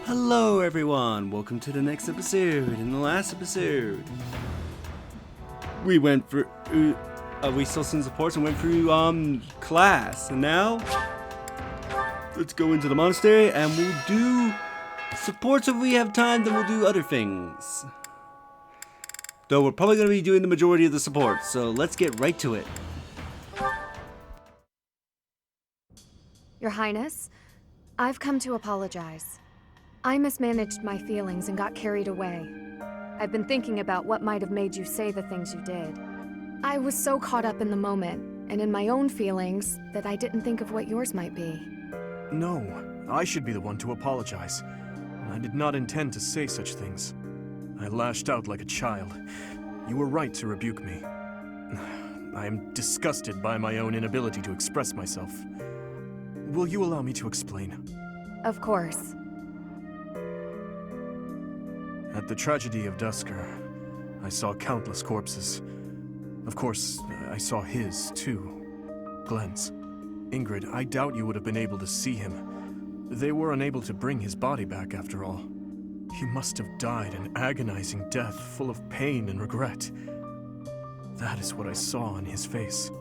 Hello everyone, welcome to the next episode. In the last episode, we went through, we saw some supports and went through class, and now, let's go into the monastery and we'll do supports if we have time, then we'll do other things. Though we're probably going to be doing the majority of the supports, so let's get right to it. Your Highness, I've come to apologize. I mismanaged my feelings and got carried away. I've been thinking about what might have made you say the things you did. I was so caught up in the moment and in my own feelings that I didn't think of what yours might be. No, I should be the one to apologize. I did not intend to say such things. I lashed out like a child. You were right to rebuke me. I am disgusted by my own inability to express myself. Will you allow me to explain? Of course. At the tragedy of Dusker, I saw countless corpses. Of course, I saw his, too. Glenn's. Ingrid, I doubt you would have been able to see him. They were unable to bring his body back, after all. He must have died an agonizing death, full of pain and regret. That is what I saw on his face.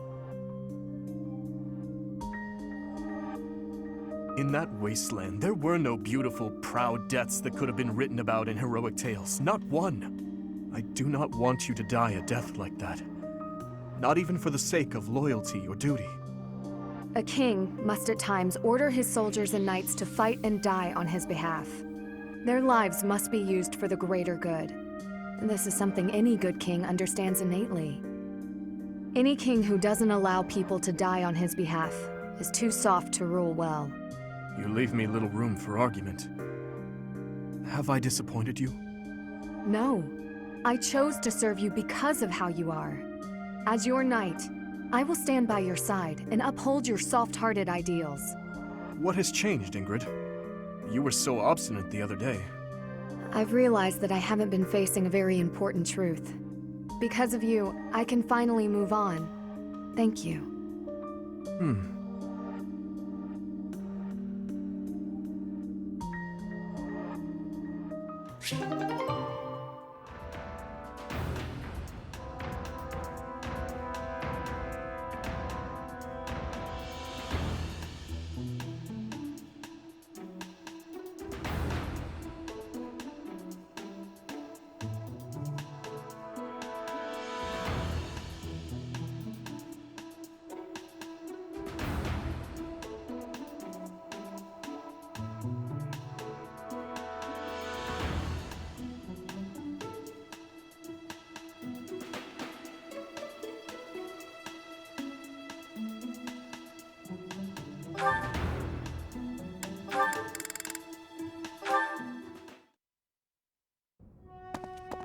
In that wasteland, there were no beautiful, proud deaths that could have been written about in heroic tales. Not one. I do not want you to die a death like that. Not even for the sake of loyalty or duty. A king must at times order his soldiers and knights to fight and die on his behalf. Their lives must be used for the greater good. And this is something any good king understands innately. Any king who doesn't allow people to die on his behalf is too soft to rule well. You leave me little room for argument. Have I disappointed you? No. I chose to serve you because of how you are. As your knight, I will stand by your side and uphold your soft-hearted ideals. What has changed, Ingrid? You were so obstinate the other day. I've realized that I haven't been facing a very important truth. Because of you, I can finally move on. Thank you.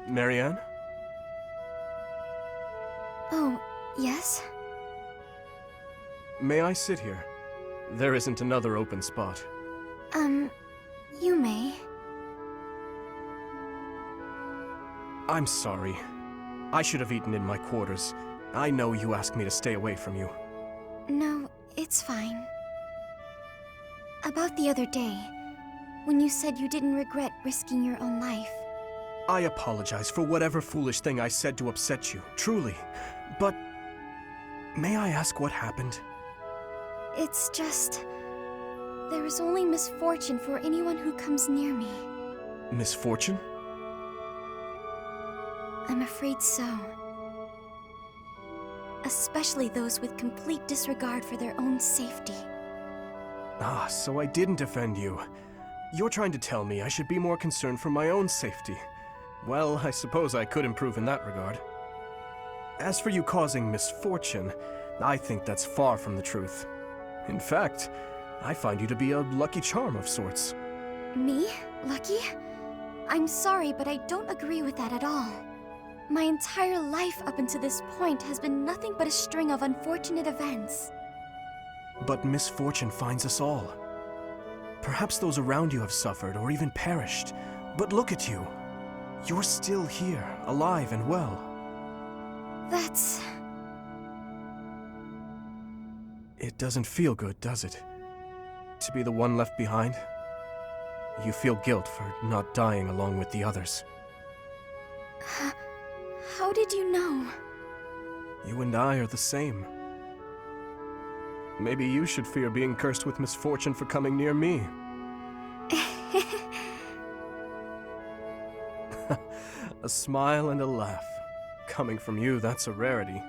Marianne? Oh, yes? May I sit here? There isn't another open spot. You may. I'm sorry. I should have eaten in my quarters. I know you asked me to stay away from you. No, it's fine. About the other day, when you said you didn't regret risking your own life. I apologize for whatever foolish thing I said to upset you, truly. But may I ask what happened? It's just... there is only misfortune for anyone who comes near me. Misfortune? I'm afraid so. Especially those with complete disregard for their own safety. Ah, so I didn't offend you. You're trying to tell me I should be more concerned for my own safety. Well, I suppose I could improve in that regard. As for you causing misfortune, I think that's far from the truth. In fact, I find you to be a lucky charm of sorts. Me? Lucky? I'm sorry, but I don't agree with that at all. My entire life up until this point has been nothing but a string of unfortunate events. But misfortune finds us all. Perhaps those around you have suffered or even perished, but look at you. You're still here, alive and well. That's... It doesn't feel good, does it? To be the one left behind? You feel guilt for not dying along with the others. How did you know? You and I are the same. Maybe you should fear being cursed with misfortune for coming near me. A smile and a laugh. Coming from you, that's a rarity.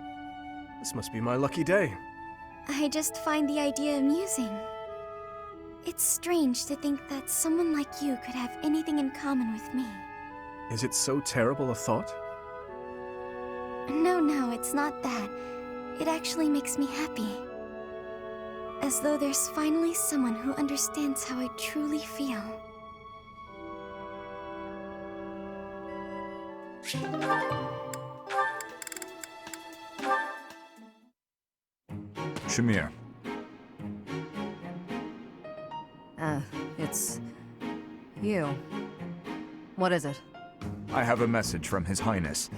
This must be my lucky day. I just find the idea amusing. It's strange to think that someone like you could have anything in common with me. Is it so terrible a thought? No, it's not that. It actually makes me happy. As though there's finally someone who understands how I truly feel. Shamir. It's... you. What is it? I have a message from His Highness.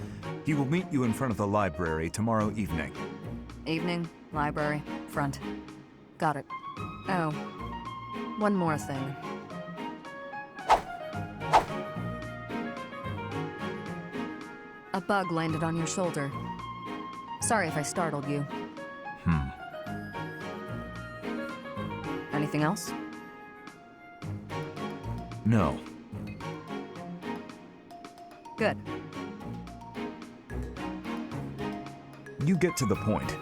He will meet you in front of the library tomorrow evening. Evening, library, front. Got it. Oh, one more thing. A bug landed on your shoulder. Sorry if I startled you. Anything else? No. Good. You get to the point.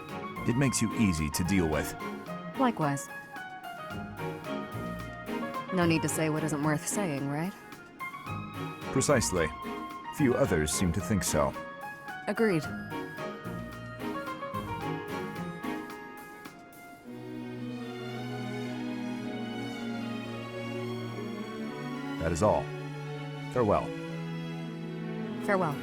It makes you easy to deal with. Likewise. No need to say what isn't worth saying, right? Precisely. Few others seem to think so. Agreed. That is all. Farewell. Farewell.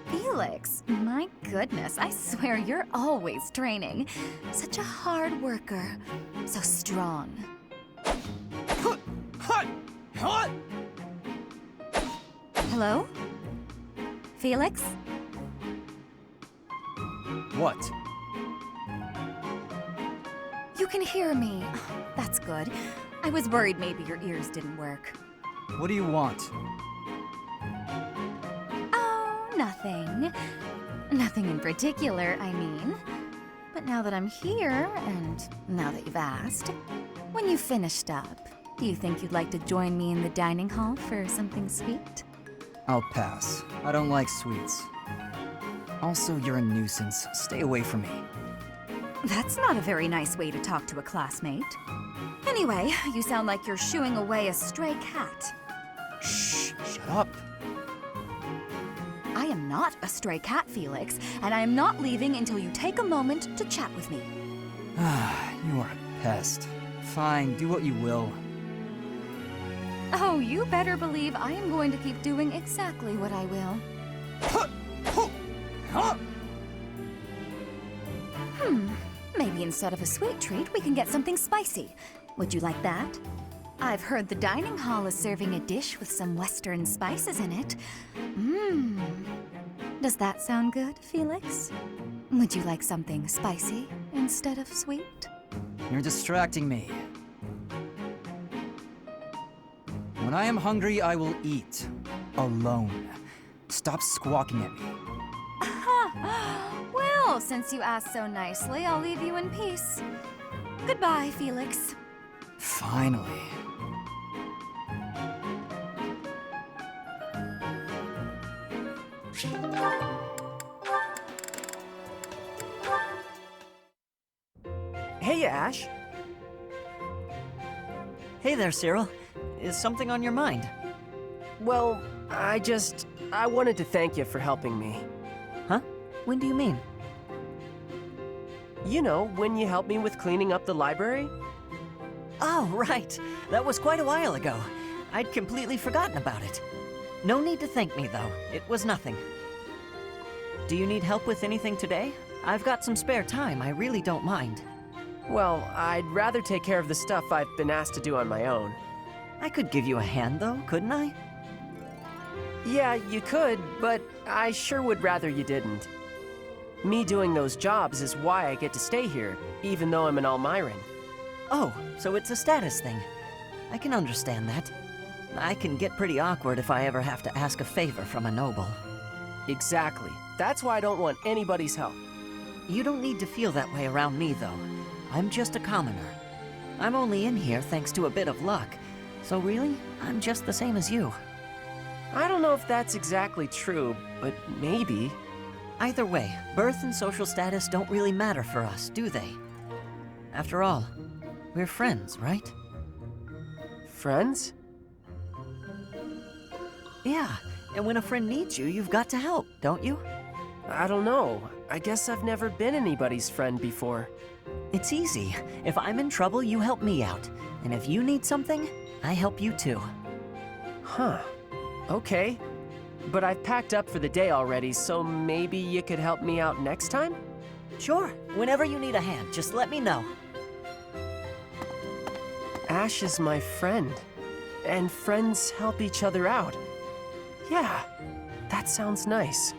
Felix, my goodness, I swear you're always training. Such a hard worker. So strong. Hello? Felix? What? You can hear me. That's good. I was worried maybe your ears didn't work. What do you want? Oh, nothing. Nothing in particular, I mean. But now that I'm here, and now that you've asked, when you've finished up, do you think you'd like to join me in the dining hall for something sweet? I'll pass. I don't like sweets. Also, you're a nuisance. Stay away from me. That's not a very nice way to talk to a classmate. Anyway, you sound like you're shooing away a stray cat. Shh, shut up. I am not a stray cat, Felix, and I am not leaving until you take a moment to chat with me. You are a pest. Fine, do what you will. Oh, you better believe I am going to keep doing exactly what I will. Maybe instead of a sweet treat, we can get something spicy. Would you like that? I've heard the dining hall is serving a dish with some Western spices in it. Does that sound good, Felix? Would you like something spicy instead of sweet? You're distracting me. When I am hungry, I will eat. Alone. Stop squawking at me. Well, since you asked so nicely, I'll leave you in peace. Goodbye, Felix. Finally. Hey, Ash. Hey there, Cyril. Is something on your mind? Well, I wanted to thank you for helping me. Huh? When do you mean? You know, when you helped me with cleaning up the library? Oh, right. That was quite a while ago. I'd completely forgotten about it. No need to thank me, though. It was nothing. Do you need help with anything today? I've got some spare time. I really don't mind. Well, I'd rather take care of the stuff I've been asked to do on my own. I could give you a hand, though, couldn't I? Yeah, you could, but I sure would rather you didn't. Me doing those jobs is why I get to stay here, even though I'm an Almiran. Oh, so it's a status thing. I can understand that. I can get pretty awkward if I ever have to ask a favor from a noble. Exactly. That's why I don't want anybody's help. You don't need to feel that way around me, though. I'm just a commoner. I'm only in here thanks to a bit of luck. So really, I'm just the same as you. I don't know if that's exactly true, but maybe. Either way, birth and social status don't really matter for us, do they? After all, we're friends, right? Friends? Yeah, and when a friend needs you, you've got to help, don't you? I don't know. I guess I've never been anybody's friend before. It's easy. If I'm in trouble, you help me out. And if you need something, I help you too. Huh. Okay. But I've packed up for the day already, so maybe you could help me out next time? Sure. Whenever you need a hand, just let me know. Ash is my friend. And friends help each other out. Yeah, that sounds nice.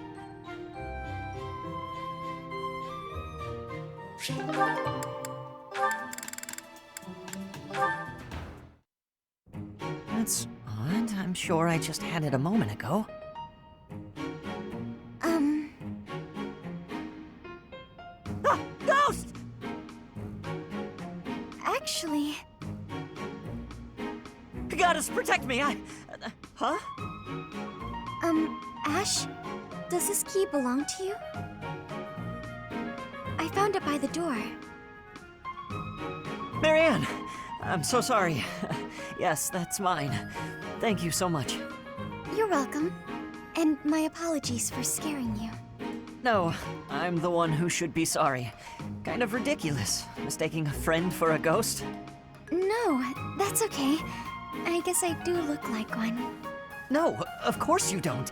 That's odd. I'm sure I just had it a moment ago. Ah! Ghost! Actually, Goddess, protect me! Huh? Ash, does this key belong to you? I found it by the door. Marianne! I'm so sorry. Yes, that's mine. Thank you so much. You're welcome. And my apologies for scaring you. No, I'm the one who should be sorry. Kind of ridiculous, mistaking a friend for a ghost. No, that's okay. I guess I do look like one. No, of course you don't.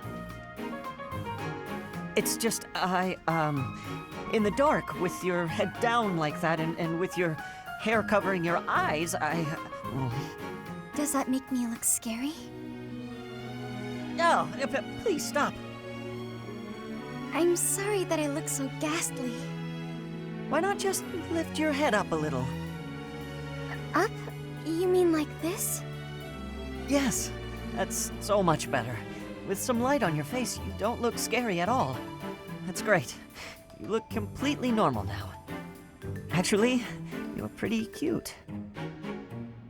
It's just, in the dark, with your head down like that, and with your hair covering your eyes, Does that make me look scary? No, please stop. I'm sorry that I look so ghastly. Why not just lift your head up a little? Up? You mean like this? Yes, that's so much better. With some light on your face, you don't look scary at all. That's great. You look completely normal now. Actually, you're pretty cute.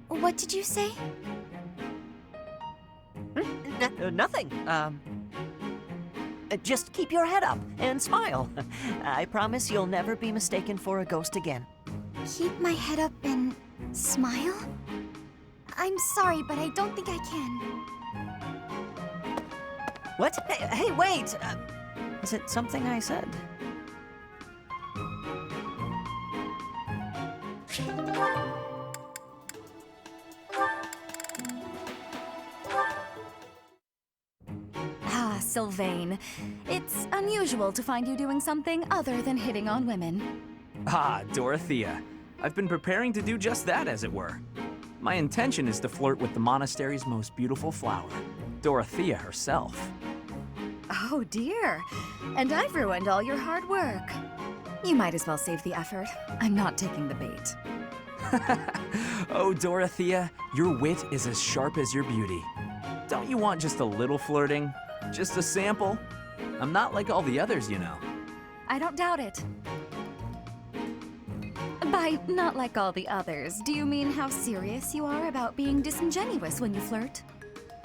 What did you say? Nothing. Just keep your head up and smile. I promise you'll never be mistaken for a ghost again. Keep my head up and smile? I'm sorry, but I don't think I can. What? Hey, wait! Is it something I said? Ah, Sylvain. It's unusual to find you doing something other than hitting on women. Ah, Dorothea. I've been preparing to do just that, as it were. My intention is to flirt with the monastery's most beautiful flower, Dorothea herself. Oh dear. And I've ruined all your hard work. You might as well save the effort. I'm not taking the bait. Oh, Dorothea, your wit is as sharp as your beauty. Don't you want just a little flirting? Just a sample? I'm not like all the others, you know. I don't doubt it. By not like all the others, do you mean how serious you are about being disingenuous when you flirt?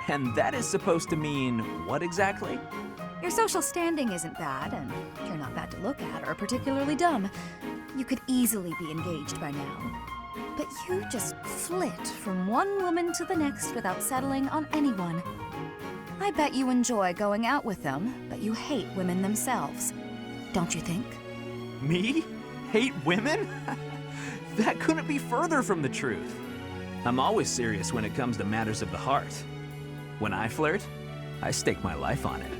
And that is supposed to mean what exactly? Your social standing isn't bad, and you're not bad to look at or particularly dumb. You could easily be engaged by now. But you just flit from one woman to the next without settling on anyone. I bet you enjoy going out with them, but you hate women themselves. Don't you think? Me? Hate women? That couldn't be further from the truth. I'm always serious when it comes to matters of the heart. When I flirt, I stake my life on it.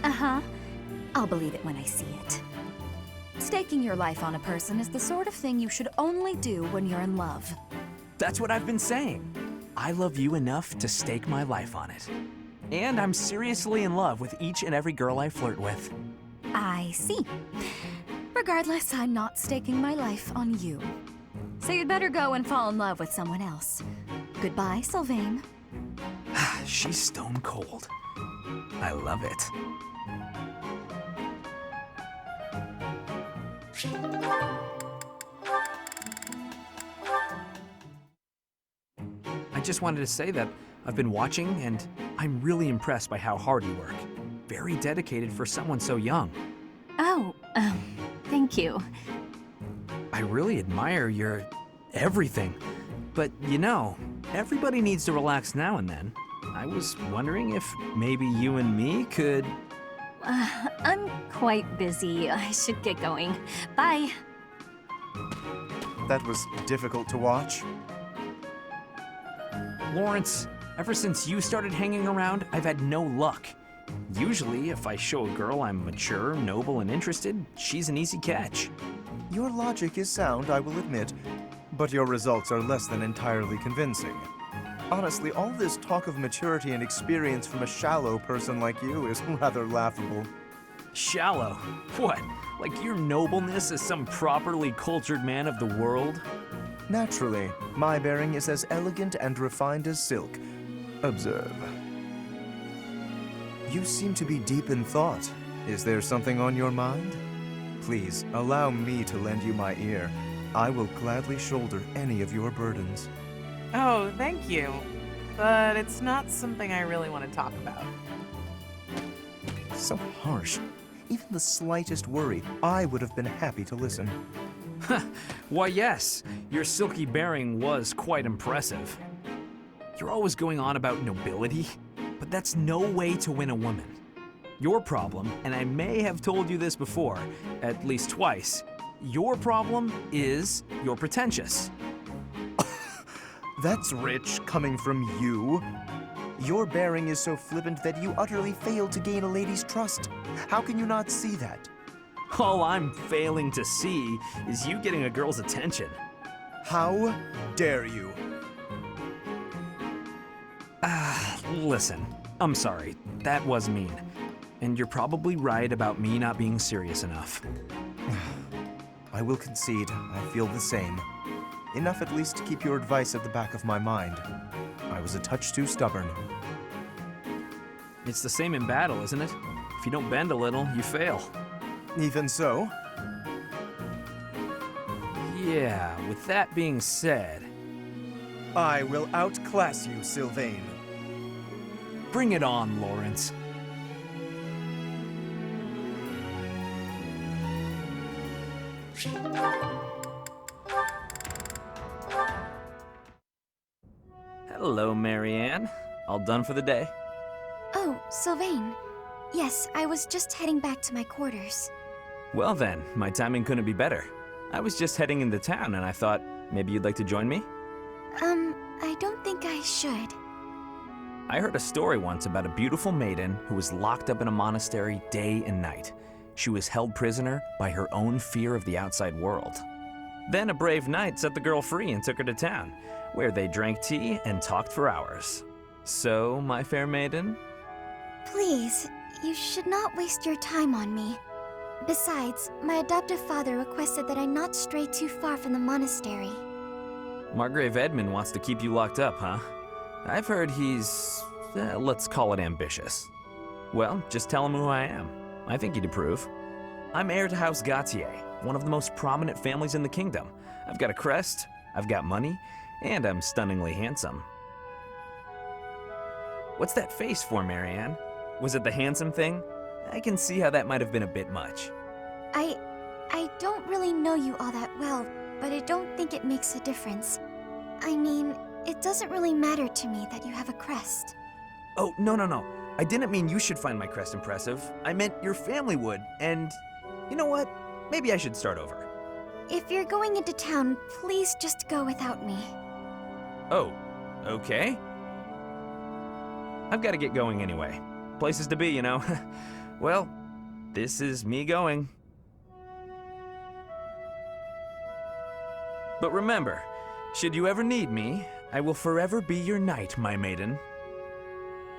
Uh-huh. I'll believe it when I see it. Staking your life on a person is the sort of thing you should only do when you're in love. That's what I've been saying. I love you enough to stake my life on it. And I'm seriously in love with each and every girl I flirt with. I see. Regardless, I'm not staking my life on you. So you'd better go and fall in love with someone else. Goodbye, Sylvain. She's stone cold. I love it. I just wanted to say that I've been watching and I'm really impressed by how hard you work. Very dedicated for someone so young. Oh, thank you. I really admire your everything. But you know, everybody needs to relax now and then. I was wondering if maybe you and me could... I'm quite busy. I should get going. Bye. That was difficult to watch. Lawrence, ever since you started hanging around, I've had no luck. Usually, if I show a girl I'm mature, noble, and interested, she's an easy catch. Your logic is sound, I will admit, but your results are less than entirely convincing. Honestly, all this talk of maturity and experience from a shallow person like you is rather laughable. Shallow? What? Like your nobleness as some properly cultured man of the world? Naturally, my bearing is as elegant and refined as silk. Observe. You seem to be deep in thought. Is there something on your mind? Please, allow me to lend you my ear. I will gladly shoulder any of your burdens. Oh, thank you. But it's not something I really want to talk about. So harsh. Even the slightest worry, I would have been happy to listen. Why, yes, your silky bearing was quite impressive. You're always going on about nobility, but that's no way to win a woman. Your problem, and I may have told you this before, at least twice, your problem is you're pretentious. That's rich, coming from you. Your bearing is so flippant that you utterly fail to gain a lady's trust. How can you not see that? All I'm failing to see is you getting a girl's attention. How dare you? Listen, I'm sorry. That was mean. And you're probably right about me not being serious enough. I will concede, I feel the same. Enough at least to keep your advice at the back of my mind. I was a touch too stubborn. It's the same in battle, isn't it? If you don't bend a little, you fail. Even so? Yeah, with that being said... I will outclass you, Sylvain. Bring it on, Lawrence. Hello, Marianne. All done for the day? Oh, Sylvain. Yes, I was just heading back to my quarters. Well then, my timing couldn't be better. I was just heading into town and I thought maybe you'd like to join me? I don't think I should. I heard a story once about a beautiful maiden who was locked up in a monastery day and night. She was held prisoner by her own fear of the outside world. Then a brave knight set the girl free and took her to town, where they drank tea and talked for hours. So, my fair maiden? Please, you should not waste your time on me. Besides, my adoptive father requested that I not stray too far from the monastery. Margrave Edmund wants to keep you locked up, huh? I've heard he's, let's call it ambitious. Well, just tell him who I am. I think he'd approve. I'm heir to House Gautier, one of the most prominent families in the kingdom. I've got a crest, I've got money, and I'm stunningly handsome. What's that face for, Marianne? Was it the handsome thing? I can see how that might have been a bit much. I don't really know you all that well, but I don't think it makes a difference. I mean, it doesn't really matter to me that you have a crest. Oh, no. I didn't mean you should find my crest impressive. I meant your family would, and you know what? Maybe I should start over. If you're going into town, please just go without me. Oh, okay. I've got to get going anyway. Places to be, you know. Well, this is me going. But remember, should you ever need me, I will forever be your knight, my maiden.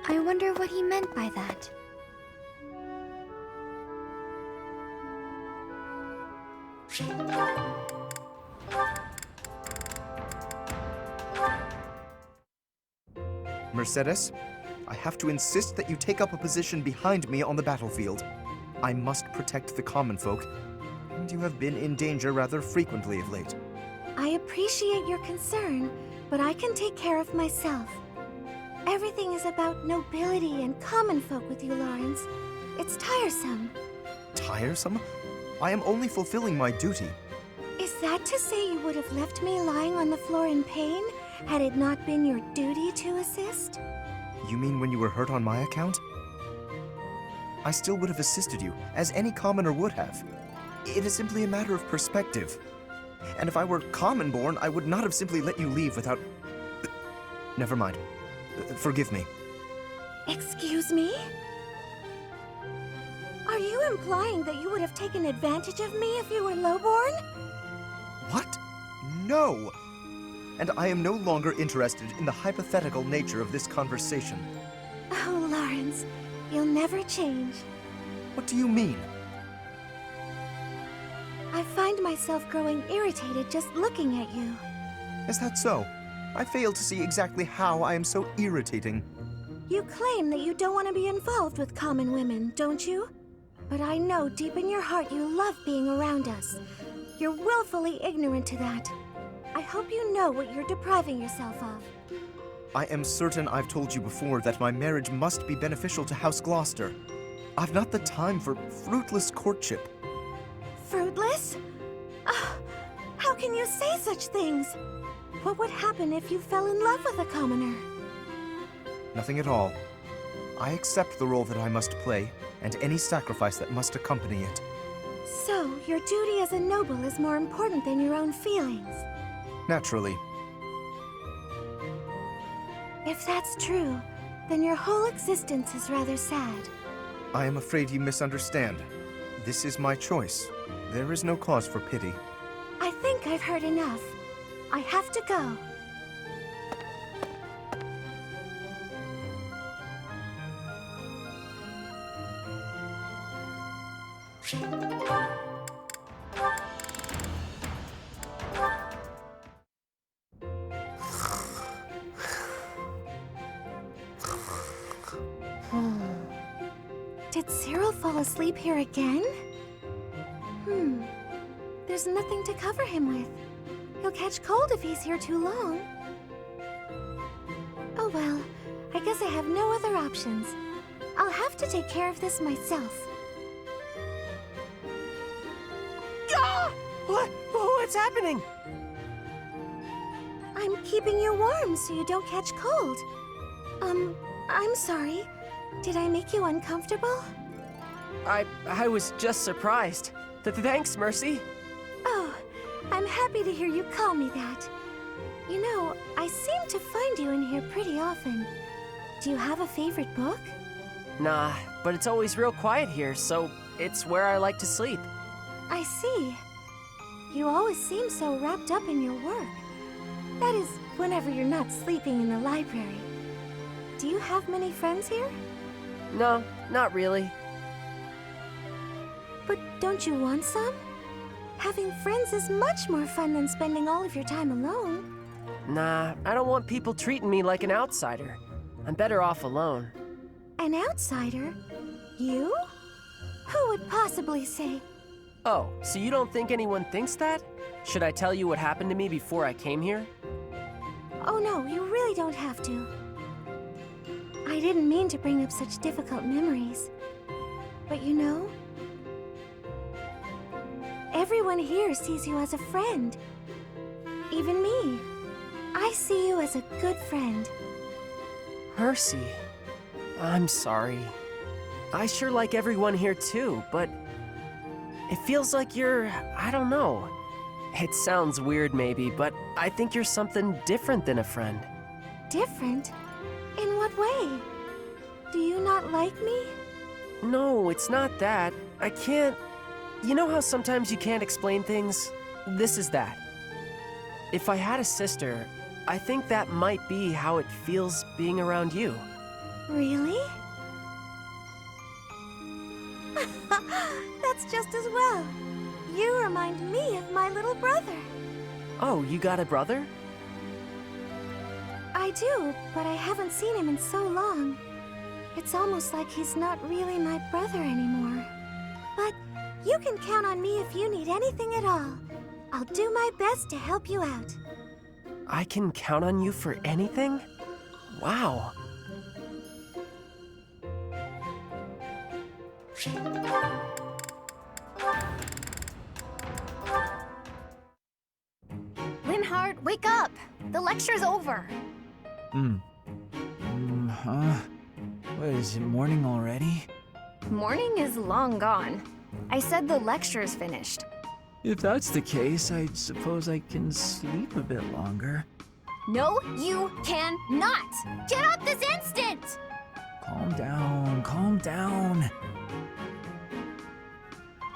I wonder what he meant by that. Mercedes, I have to insist that you take up a position behind me on the battlefield. I must protect the common folk, and you have been in danger rather frequently of late. I appreciate your concern, but I can take care of myself. Everything is about nobility and common folk with you, Lawrence. It's tiresome. Tiresome? I am only fulfilling my duty. Is that to say you would have left me lying on the floor in pain, had it not been your duty to assist? You mean when you were hurt on my account? I still would have assisted you, as any commoner would have. It is simply a matter of perspective. And if I were common-born, I would not have simply let you leave without... Never mind. Forgive me. Excuse me? Are you implying that you would have taken advantage of me if you were lowborn? What? No! And I am no longer interested in the hypothetical nature of this conversation. Oh, Lawrence, you'll never change. What do you mean? I find myself growing irritated just looking at you. Is that so? I fail to see exactly how I am so irritating. You claim that you don't want to be involved with common women, don't you? But I know deep in your heart you love being around us. You're willfully ignorant to that. I hope you know what you're depriving yourself of. I am certain I've told you before that my marriage must be beneficial to House Gloucester. I've not the time for fruitless courtship. Fruitless? How can you say such things? What would happen if you fell in love with a commoner? Nothing at all. I accept the role that I must play, and any sacrifice that must accompany it. So, your duty as a noble is more important than your own feelings? Naturally. If that's true, then your whole existence is rather sad. I am afraid you misunderstand. This is my choice. There is no cause for pity. I think I've heard enough. I have to go. Did Cyril fall asleep here again? There's nothing to cover him with. He'll catch cold if he's here too long. Oh well, I guess I have no other options. I'll have to take care of this myself. Ah! What's happening? I'm keeping you warm so you don't catch cold. I'm sorry. Did I make you uncomfortable? I was just surprised. Thanks, Mercy. Oh, I'm happy to hear you call me that. You know, I seem to find you in here pretty often. Do you have a favorite book? Nah, but it's always real quiet here, so it's where I like to sleep. I see. You always seem so wrapped up in your work. That is, whenever you're not sleeping in the library. Do you have many friends here? No, not really. But don't you want some? Having friends is much more fun than spending all of your time alone. Nah, I don't want people treating me like an outsider. I'm better off alone. An outsider? You? Who would possibly say? Oh, so you don't think anyone thinks that? Should I tell you what happened to me before I came here? Oh no, you really don't have to. I didn't mean to bring up such difficult memories. But you know, everyone here sees you as a friend. Even me. I see you as a good friend. Mercy, I'm sorry. I sure like everyone here too, but it feels like you're, I don't know. It sounds weird maybe, but I think you're something different than a friend. Different? In what way? Do you not like me? No, it's not that. I can't... You know how sometimes you can't explain things? This is that. if I had a sister, I think that might be how it feels being around you. Really? That's just as well. You remind me of my little brother. Oh, you got a brother? I do, but I haven't seen him in so long. It's almost like he's not really my brother anymore. But you can count on me if you need anything at all. I'll do my best to help you out. I can count on you for anything? Wow. Linhardt, wake up! The lecture's over. What is it, morning already? Morning is long gone. I said the lecture's finished. If that's the case, I suppose I can sleep a bit longer. No, you cannot! Get up this instant! Calm down, calm down.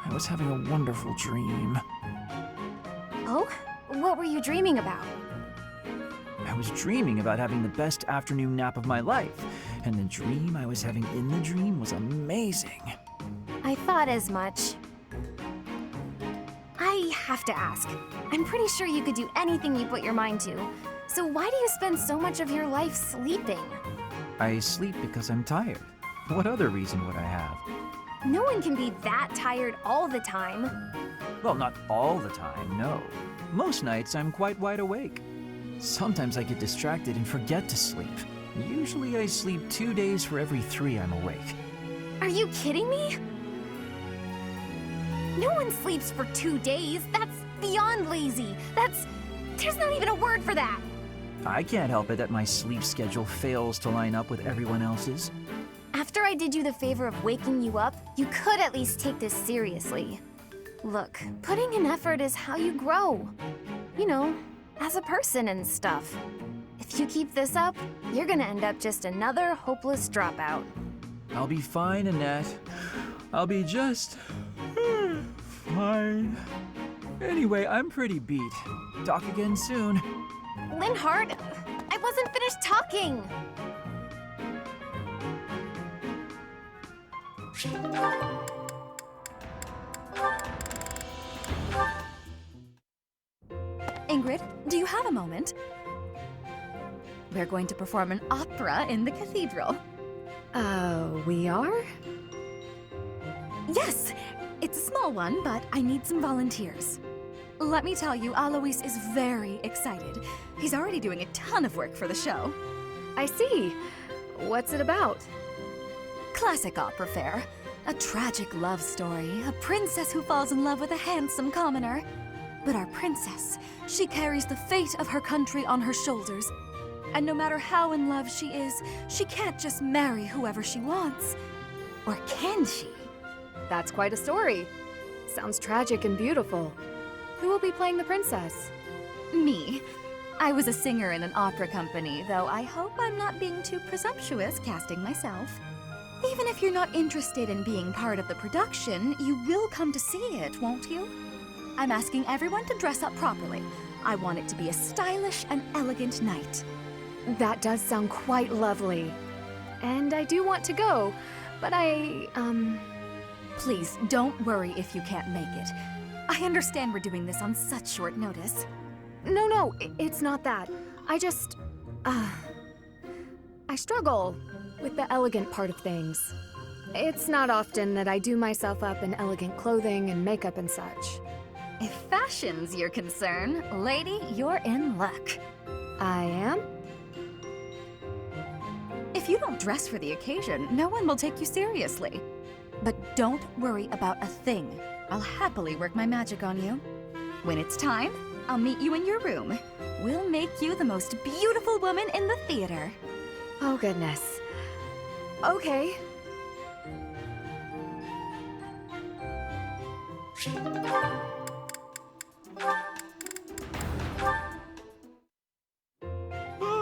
I was having a wonderful dream. Oh? What were you dreaming about? I was dreaming about having the best afternoon nap of my life, and the dream I was having in the dream was amazing. I thought as much. I have to ask. I'm pretty sure you could do anything you put your mind to. So why do you spend so much of your life sleeping? I sleep because I'm tired. What other reason would I have? No one can be that tired all the time. Well, not all the time, no. Most nights I'm quite wide awake. Sometimes I get distracted and forget to sleep. Usually I sleep 2 days for every 3 I'm awake. Are you kidding me? No one sleeps for 2 days. That's beyond lazy. There's not even a word for that. I can't help it that my sleep schedule fails to line up with everyone else's. After I did you the favor of waking you up, you could at least take this seriously. Look, putting in effort is how you grow. You know, as a person and stuff. If you keep this up, you're gonna end up just another hopeless dropout. I'll be fine, Annette. I'll be just fine. Anyway, I'm pretty beat. Talk again soon. Linhardt, I wasn't finished talking! Ingrid, do you have a moment? We're going to perform an opera in the cathedral. We are? Yes! It's a small one, but I need some volunteers. Let me tell you, Alois is very excited. He's already doing a ton of work for the show. I see. What's it about? Classic opera fare. A tragic love story, a princess who falls in love with a handsome commoner. But our princess, she carries the fate of her country on her shoulders. And no matter how in love she is, she can't just marry whoever she wants. Or can she? That's quite a story. Sounds tragic and beautiful. Who will be playing the princess? Me. I was a singer in an opera company, though I hope I'm not being too presumptuous casting myself. Even if you're not interested in being part of the production, you will come to see it, won't you? I'm asking everyone to dress up properly. I want it to be a stylish and elegant night. That does sound quite lovely. And I do want to go, but Please, don't worry if you can't make it. I understand we're doing this on such short notice. No, it's not that. I struggle with the elegant part of things. It's not often that I do myself up in elegant clothing and makeup and such. If fashion's your concern, lady, you're in luck. I am? If you don't dress for the occasion, no one will take you seriously. But don't worry about a thing. I'll happily work my magic on you. When it's time, I'll meet you in your room. We'll make you the most beautiful woman in the theater. Oh, goodness. Okay.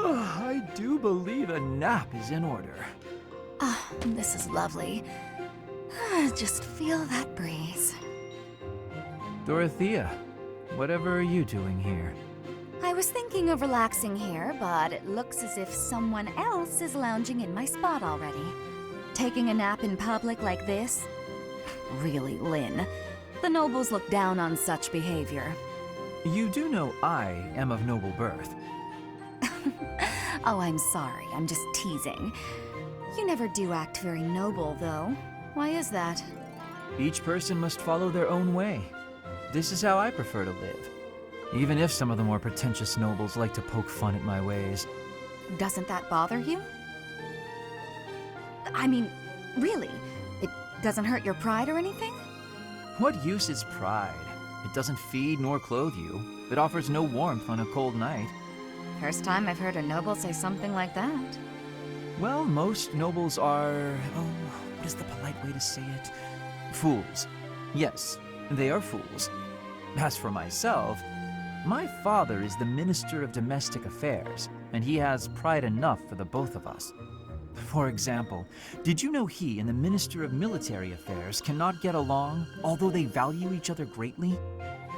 I do believe a nap is in order. Ah, this is lovely. Just feel that breeze. Dorothea, whatever are you doing here? I was thinking of relaxing here, but it looks as if someone else is lounging in my spot already. Taking a nap in public like this? Really, Lynn, the nobles look down on such behavior. You do know I am of noble birth. Oh, I'm sorry, I'm just teasing. You never do act very noble, though. Why is that? Each person must follow their own way. This is how I prefer to live. Even if some of the more pretentious nobles like to poke fun at my ways. Doesn't that bother you? I mean, really? It doesn't hurt your pride or anything? What use is pride? It doesn't feed nor clothe you. It offers no warmth on a cold night. First time I've heard a noble say something like that. Well, most nobles are... oh, what is the polite way to say it? Fools. Yes, they are fools. As for myself, my father is the Minister of Domestic Affairs, and he has pride enough for the both of us. For example, did you know he and the Minister of Military Affairs cannot get along, although they value each other greatly?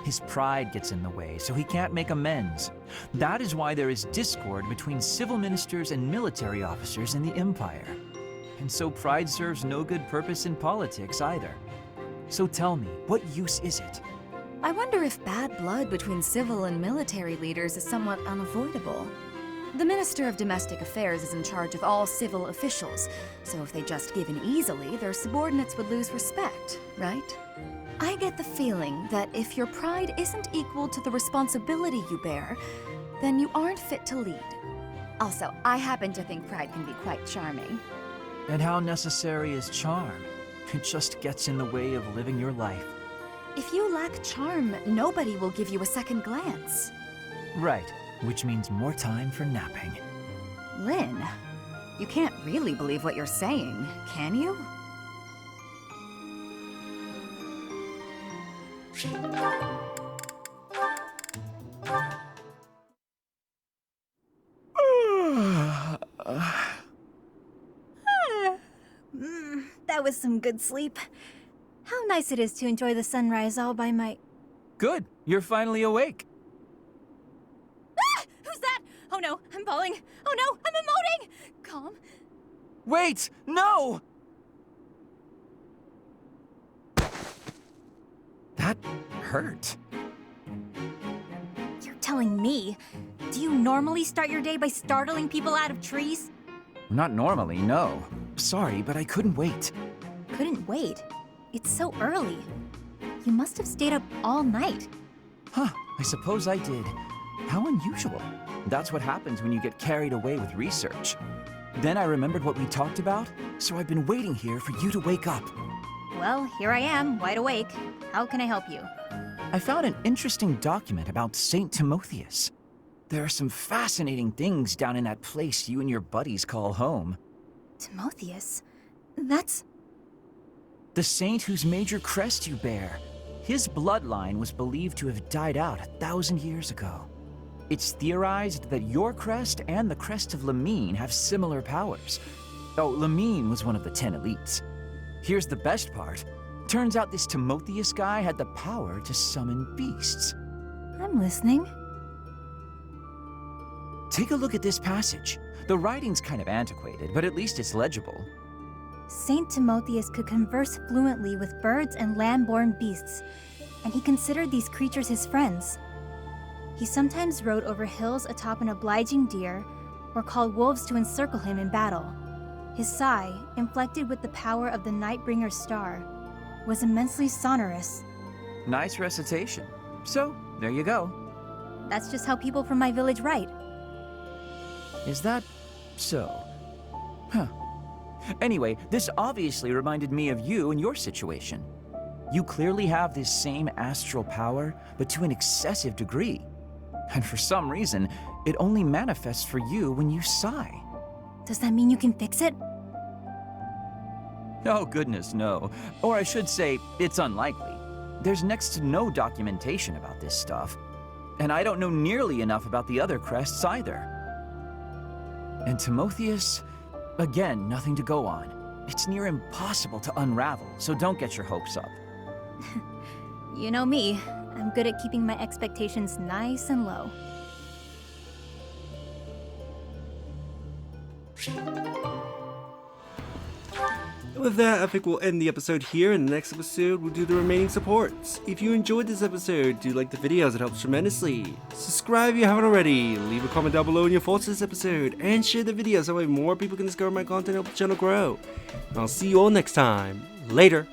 His pride gets in the way, so he can't make amends. That is why there is discord between civil ministers and military officers in the Empire. And so pride serves no good purpose in politics either. So tell me, what use is it? I wonder if bad blood between civil and military leaders is somewhat unavoidable. The Minister of Domestic Affairs is in charge of all civil officials, so if they just give in easily, their subordinates would lose respect, right? I get the feeling that if your pride isn't equal to the responsibility you bear, then you aren't fit to lead. Also, I happen to think pride can be quite charming. And how necessary is charm? It just gets in the way of living your life. If you lack charm, nobody will give you a second glance. Right, which means more time for napping. Lynn, you can't really believe what you're saying, can you? That was some good sleep. How nice it is to enjoy the sunrise all by my... Good, you're finally awake. Ah! Who's that? Oh no, I'm falling. Oh no, I'm emoting! Calm. Wait, no! That hurt. You're telling me? Do you normally start your day by startling people out of trees? Not normally, no. Sorry, but I couldn't wait. Couldn't wait? It's so early. You must have stayed up all night. Huh, I suppose I did. How unusual. That's what happens when you get carried away with research. Then I remembered what we talked about, so I've been waiting here for you to wake up. Well, here I am, wide awake. How can I help you? I found an interesting document about Saint Timotheus. There are some fascinating things down in that place you and your buddies call home. Timotheus? That's... the saint whose major crest you bear. His bloodline was believed to have died out 1,000 years ago. It's theorized that your crest and the crest of Lamine have similar powers. Oh, Lamine was one of the 10 elites. Here's the best part. Turns out this Timotheus guy had the power to summon beasts. I'm listening. Take a look at this passage. The writing's kind of antiquated, but at least it's legible. Saint Timotheus could converse fluently with birds and land-born beasts, and he considered these creatures his friends. He sometimes rode over hills atop an obliging deer, or called wolves to encircle him in battle. His sigh, inflected with the power of the Nightbringer's star, was immensely sonorous. Nice recitation. So, there you go. That's just how people from my village write. Is that so? Huh. Anyway, this obviously reminded me of you and your situation. You clearly have this same astral power, but to an excessive degree. And for some reason, it only manifests for you when you sigh. Does that mean you can fix it? Oh goodness, no. Or I should say, it's unlikely. There's next to no documentation about this stuff. And I don't know nearly enough about the other crests either. And Timotheus, again, nothing to go on. It's near impossible to unravel, so don't get your hopes up. You know me. I'm good at keeping my expectations nice and low. And with that, I think we'll end the episode here. In the next episode, we'll do the remaining supports. If you enjoyed this episode, do like the videos, it helps tremendously. Subscribe if you haven't already, leave a comment down below on your thoughts on this episode, and share the video so that way more people can discover my content and help the channel grow. And I'll see you all next time. Later!